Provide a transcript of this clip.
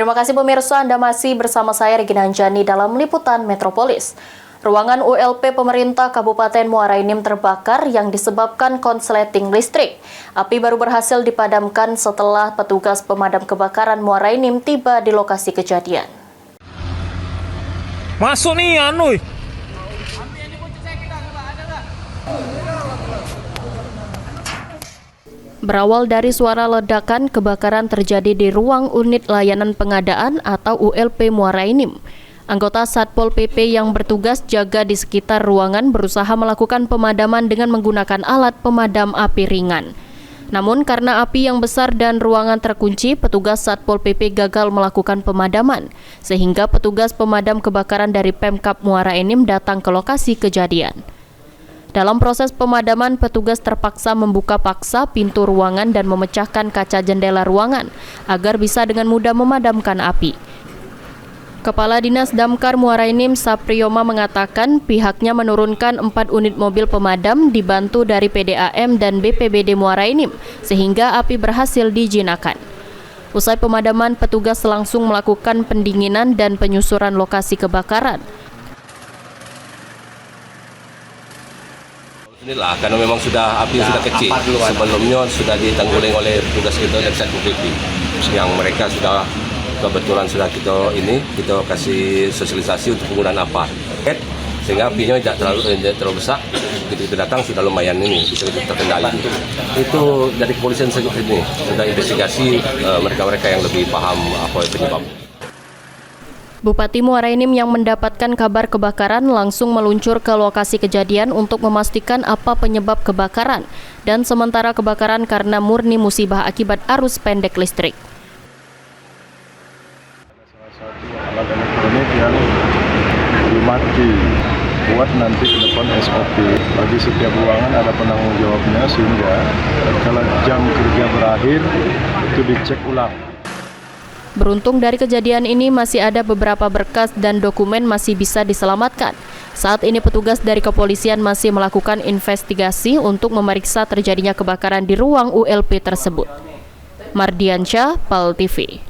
Terima kasih pemirsa, Anda masih bersama saya Regina Anjani dalam Liputan Metropolis. Ruangan ULP pemerintah Kabupaten Muara Enim terbakar yang disebabkan konsleting listrik. Api baru berhasil dipadamkan setelah petugas pemadam kebakaran Muara Enim tiba di lokasi kejadian. Masuk nih, anu. Berawal dari suara ledakan, kebakaran terjadi di ruang unit layanan pengadaan atau ULP Muara Enim. Anggota Satpol PP yang bertugas jaga di sekitar ruangan berusaha melakukan pemadaman dengan menggunakan alat pemadam api ringan. Namun karena api yang besar dan ruangan terkunci, petugas Satpol PP gagal melakukan pemadaman, sehingga petugas pemadam kebakaran dari Pemkab Muara Enim datang ke lokasi kejadian. Dalam proses pemadaman, petugas terpaksa membuka paksa pintu ruangan dan memecahkan kaca jendela ruangan agar bisa dengan mudah memadamkan api. Kepala Dinas Damkar Muara Enim Sapriyoma mengatakan pihaknya menurunkan 4 unit mobil pemadam dibantu dari PDAM dan BPBD Muara Enim sehingga api berhasil dijinakan. Usai pemadaman, petugas langsung melakukan pendinginan dan penyusuran lokasi kebakaran. Inilah karena memang api sudah kecil. Sebelumnya sudah ditanggulangi oleh petugas kita dari Satpol PP yang mereka sudah kebetulan kita kasih sosialisasi untuk penggunaan apa sehingga apinya tidak terlalu besar. Begitu kita datang sudah lumayan bisa terkendali. Itu dari kepolisian ini sudah investigasi mereka-mereka yang lebih paham apa penyebab. Bupati Muara Enim yang mendapatkan kabar kebakaran langsung meluncur ke lokasi kejadian untuk memastikan apa penyebab kebakaran dan sementara kebakaran karena murni musibah akibat arus pendek listrik. Salah satu alat elektronik yang mati buat nanti ke depan SOP bagi setiap ruangan ada penanggung jawabnya sehingga kalau jam kerja berakhir itu dicek ulang. Beruntung dari kejadian ini masih ada beberapa berkas dan dokumen masih bisa diselamatkan. Saat ini petugas dari kepolisian masih melakukan investigasi untuk memeriksa terjadinya kebakaran di ruang ULP tersebut. Mardiansyah, PAL TV.